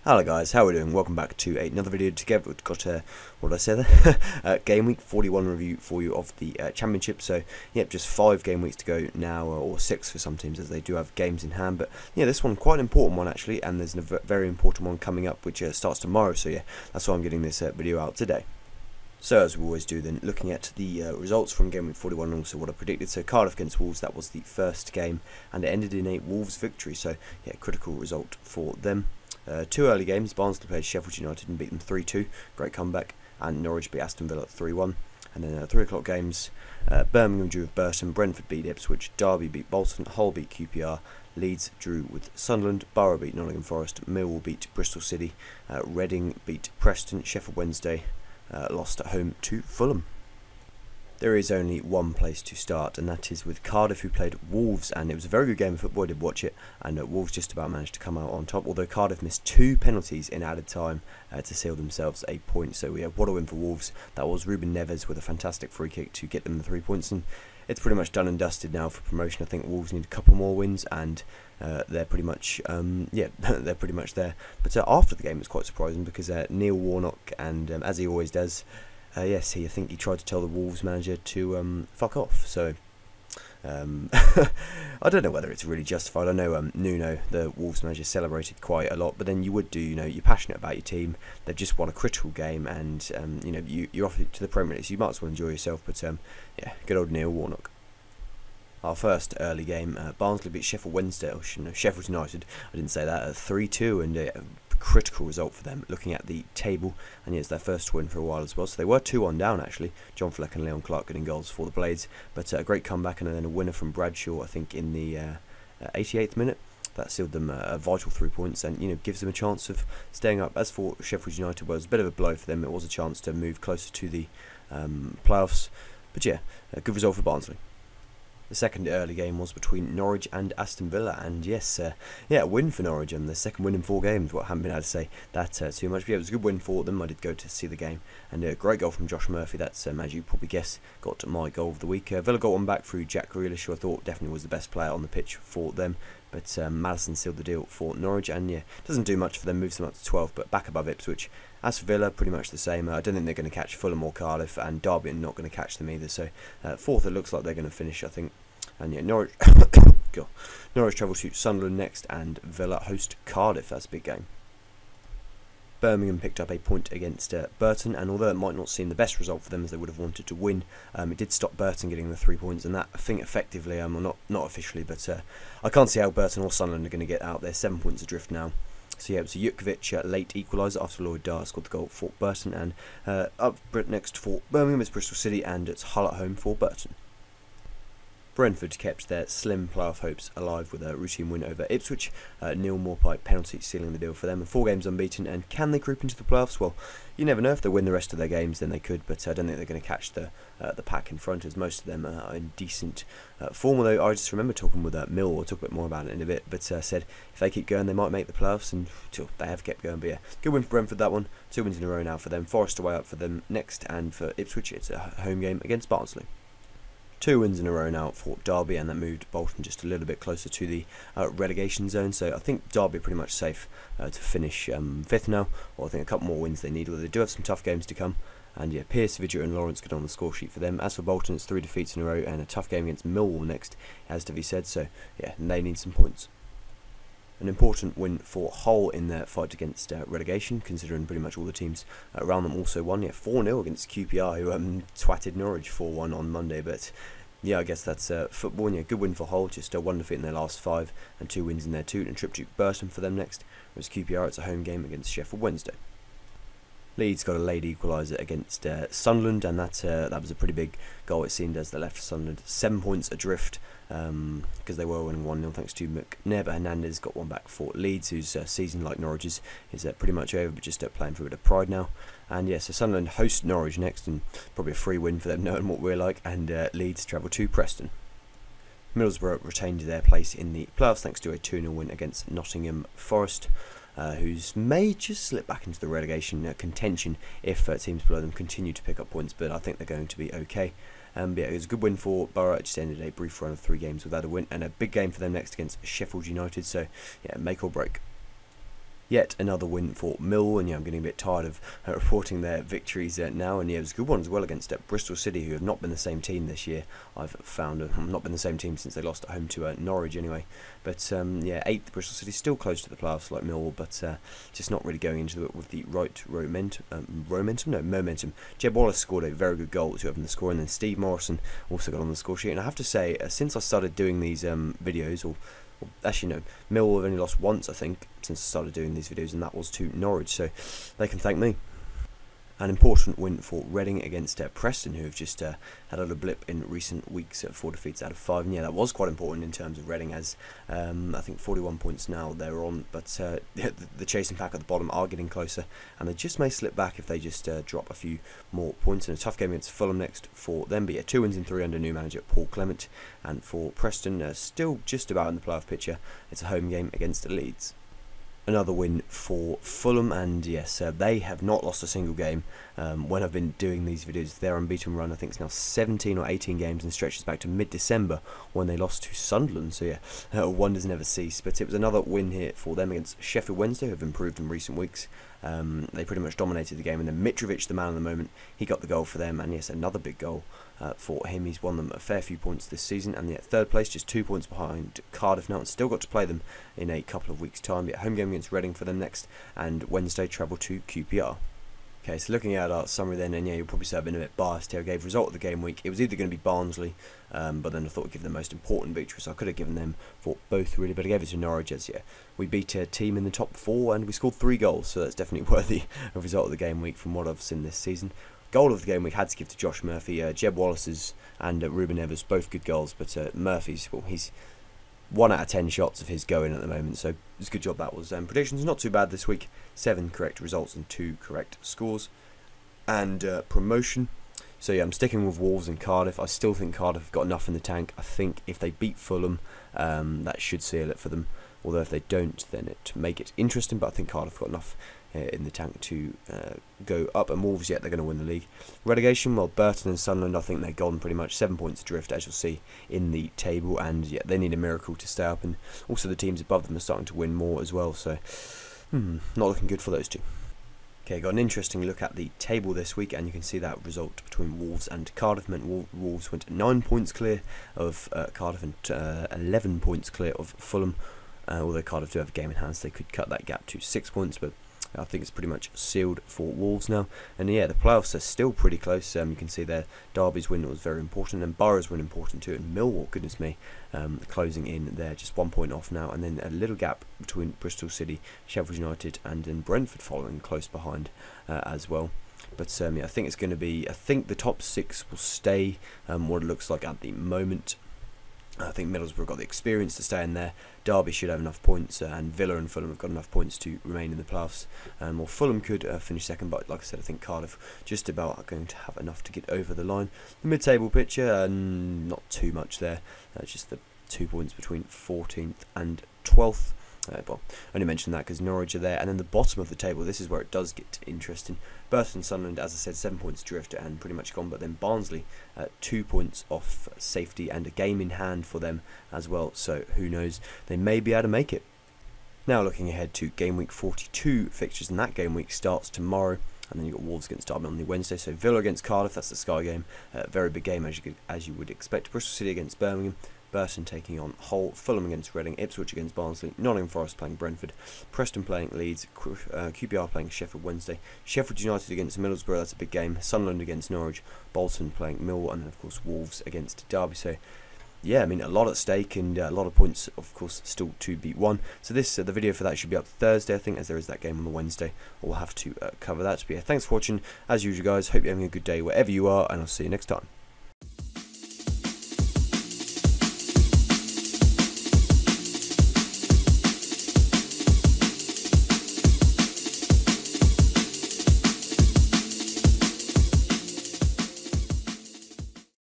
Hello guys, how are we doing? Welcome back to another video together. We've got what did I say there? Game week 41 review for you of the championship. So yep, just 5 game weeks to go now, or 6 for some teams, as they do have games in hand. But yeah, this one quite an important one actually, and there's a very important one coming up which starts tomorrow. So yeah, that's why I'm getting this video out today. So as we always do then, looking at the results from game week 41 and also what I predicted. So Cardiff against Wolves, that was the first game, and it ended in a Wolves victory. So yeah, critical result for them. 2 early games. Barnsley played Sheffield United and beat them 3-2, great comeback, and Norwich beat Aston Villa 3-1. And then 3 o'clock games, Birmingham drew with Burton, Brentford beat Ipswich, Derby beat Bolton, Hull beat QPR, Leeds drew with Sunderland, Borough beat Nottingham Forest, Millwall beat Bristol City, Reading beat Preston, Sheffield Wednesday lost at home to Fulham. There is only one place to start, and that is with Cardiff, who played Wolves, and it was a very good game of football. I did watch it, and Wolves just about managed to come out on top, although Cardiff missed 2 penalties in added time to seal themselves a point. So yeah, what a win for Wolves. That was Ruben Neves with a fantastic free kick to get them the 3 points, and it's pretty much done and dusted now for promotion. I think Wolves need a couple more wins, and they're pretty much yeah, they're pretty much there. But after the game, it's quite surprising because Neil Warnock, and as he always does, yes, I think he tried to tell the Wolves manager to fuck off. So I don't know whether it's really justified. I know Nuno, the Wolves manager, celebrated quite a lot, but then you would do, you know, you're passionate about your team. They've just won a critical game, and you know, you're off to the Premier League, so you might as well enjoy yourself. But yeah, good old Neil Warnock. Our first early game, Barnsley beat Sheffield Wednesday, or Sheffield United, I didn't say that, 3-2, and critical result for them looking at the table, and yeah, it's their first win for a while as well. So they were 2-1 down actually, John Fleck and Leon Clark getting goals for the Blades, but a great comeback, and then a winner from Bradshaw, I think in the 88th minute. That sealed them a vital 3 points, and you know, gives them a chance of staying up. As for Sheffield United, well, it was a bit of a blow for them. It was a chance to move closer to the playoffs, but yeah, a good result for Barnsley. The second early game was between Norwich and Aston Villa, and yes, yeah, a win for Norwich, and the second win in 4 games. What, I haven't been able to say that too much, but yeah, it was a good win for them. I did go to see the game, and a great goal from Josh Murphy. That's, as you probably guess, got my goal of the week. Villa got one back through Jack Grealish, who I thought definitely was the best player on the pitch for them, but Maddison sealed the deal for Norwich, and yeah, doesn't do much for them, moves them up to 12, but back above Ipswich. As for Villa, pretty much the same. I don't think they're going to catch Fulham or Cardiff, and Derby are not going to catch them either, so 4th it looks like they're going to finish, I think. And yeah, Norwich travel to Sunderland next, and Villa host Cardiff. That's a big game. Birmingham picked up a point against Burton, and although it might not seem the best result for them, as they would have wanted to win, it did stop Burton getting the 3 points, and that, I think, effectively, well, not officially, but I can't see how Burton or Sunderland are going to get out. They're 7 points adrift now. So yeah, it was a Jutkovic late equaliser after Lloyd Dyer scored the goal for Burton, and up next for Birmingham is Bristol City, and it's Hull at home for Burton. Brentford kept their slim playoff hopes alive with a routine win over Ipswich. Neil Maupay penalty sealing the deal for them, and 4 games unbeaten. And can they creep into the playoffs? Well, you never know. If they win the rest of their games, then they could, but I don't think they're going to catch the pack in front, as most of them are in decent form. Although I just remember talking with Mill, we'll talk a bit more about it in a bit, but said if they keep going, they might make the playoffs, and they have kept going. But yeah, good win for Brentford, that one. 2 wins in a row now for them. Forest away up for them next, and for Ipswich, it's a home game against Barnsley. 2 wins in a row now for Derby, and that moved Bolton just a little bit closer to the relegation zone. So I think Derby are pretty much safe to finish 5th now, or I think a couple more wins they need, although they do have some tough games to come. And yeah, Pearce, Vidger and Lawrence get on the score sheet for them. As for Bolton, it's 3 defeats in a row and a tough game against Millwall next, as to be said. So yeah, they need some points. An important win for Hull in their fight against relegation, considering pretty much all the teams around them also won. Yeah, 4-0 against QPR, who twatted Norwich 4-1 on Monday. But yeah, I guess that's football. And yeah, good win for Hull, just 1 defeat in their last 5 and 2 wins in their 2. And trip to Burton for them next. Whereas QPR, it's a home game against Sheffield Wednesday. Leeds got a late equaliser against Sunderland, and that was a pretty big goal, it seemed, as they left Sunderland 7 points adrift, because they were winning 1-0 thanks to McNair. But Hernandez got one back for Leeds, whose season, like Norwich's, is pretty much over, but just playing for a bit of pride now. And yeah, so Sunderland host Norwich next, and probably a free win for them, knowing what we're like, and Leeds travel to Preston. Middlesbrough retained their place in the playoffs thanks to a 2-0 win against Nottingham Forest, who's may just slip back into the relegation contention if teams below them continue to pick up points, but I think they're going to be okay. But yeah, it was a good win for Borough. It just ended a brief run of 3 games without a win, and a big game for them next against Sheffield United, so yeah, make or break. Yet another win for Mill, and I'm getting a bit tired of reporting their victories now, and it was a good one as well against Bristol City, who have not been the same team this year. I've found not been the same team since they lost at home to Norwich anyway. But 8th Bristol City, still close to the playoffs like Millwall, but just not really going into it with the right momentum. Jeb Wallace scored a very good goal to open the score, and then Steve Morrison also got on the score sheet. And I have to say, since I started doing these videos, or actually no, Millwall have only lost once, I think, since I started doing these videos, and that was to Norwich, so they can thank me. An important win for Reading against Preston, who have just had a little blip in recent weeks, 4 defeats out of 5. And yeah, that was quite important in terms of Reading, as I think 41 points now they're on, but the chasing pack at the bottom are getting closer, and they just may slip back if they just drop a few more points. In a tough game against Fulham next for them, but yeah, 2 wins in 3 under new manager Paul Clement. And for Preston, still just about in the playoff picture, it's a home game against Leeds. Another win for Fulham, and yes, they have not lost a single game when I've been doing these videos. Their unbeaten run, I think, is now 17 or 18 games and stretches back to mid-December when they lost to Sunderland, so yeah, wonders never cease. But it was another win here for them against Sheffield Wednesday, who have improved in recent weeks. They pretty much dominated the game, and then Mitrovic, the man of the moment, he got the goal for them, and yes, another big goal for him. He's won them a fair few points this season, and yet 3rd place, just 2 points behind Cardiff now, and still got to play them in a couple of weeks' time. Yet home game against Reading for them next, and Wednesday travel to QPR. Okay, so looking at our summary then, and yeah, you'll probably say I've been a bit biased here. I gave result of the game week. It was either going to be Barnsley, but then I thought I'd give them the most important victory, so I could have given them for both really, but I gave it to Norwich, as yeah, we beat a team in the top 4 and we scored 3 goals, so that's definitely worthy of result of the game week from what I've seen this season. Goal of the game week had to give to Josh Murphy. Jeb Wallace's and Ruben Evers, both good goals, but Murphy's, well, he's 1 out of 10 shots of his going at the moment, so it's a good job that was. Predictions not too bad this week, 7 correct results and 2 correct scores. And promotion, so yeah, I'm sticking with Wolves and Cardiff. I still think Cardiff have got enough in the tank. I think if they beat Fulham, that should seal it for them, although if they don't, then it make it interesting, but I think Cardiff got enough in the tank to go up. And Wolves, yet they're going to win the league. Relegation, well, Burton and Sunderland, I think they're gone pretty much, 7 points adrift, as you'll see in the table, and yeah, they need a miracle to stay up, and also the teams above them are starting to win more as well, so not looking good for those two. Okay, got an interesting look at the table this week, and you can see that result between Wolves and Cardiff meant Wolves went 9 points clear of Cardiff and 11 points clear of Fulham. Although Cardiff do have a game in hand, so they could cut that gap to 6 points, but I think it's pretty much sealed for Wolves now. And yeah, the playoffs are still pretty close. You can see there, Derby's win was very important, and Borough's win important too, and Millwall, goodness me, closing in there, just 1 point off now, and then a little gap between Bristol City, Sheffield United, and then Brentford following close behind as well. But yeah, I think it's going to be, I think the top 6 will stay what it looks like at the moment. I think Middlesbrough got the experience to stay in there. Derby should have enough points, and Villa and Fulham have got enough points to remain in the playoffs. Or Fulham could finish second, but like I said, I think Cardiff just about going to have enough to get over the line. The mid-table picture, not too much there. Just the 2 points between 14th and 12th. Well, only mention that because Norwich are there, and then the bottom of the table, this is where it does get interesting. Burton and Sunderland, as I said, 7 points drift and pretty much gone, but then Barnsley 2 points off safety and a game in hand for them as well, so who knows, they may be able to make it. Now looking ahead to game week 42 fixtures, and that game week starts tomorrow, and then you've got Wolves against Derby on the Wednesday, so Villa against Cardiff, that's the Sky game, very big game as you would expect. Bristol City against Birmingham, Burton taking on Hull, Fulham against Reading, Ipswich against Barnsley, Nottingham Forest playing Brentford, Preston playing Leeds, QPR playing Sheffield Wednesday, Sheffield United against Middlesbrough, that's a big game, Sunderland against Norwich, Bolton playing Millwall, and then of course Wolves against Derby. So yeah, I mean, a lot at stake, and a lot of points, of course, still to be won. So this, the video for that should be up Thursday, I think, as there is that game on the Wednesday. We'll have to cover that. But yeah, thanks for watching. As usual, guys, hope you're having a good day wherever you are, and I'll see you next time.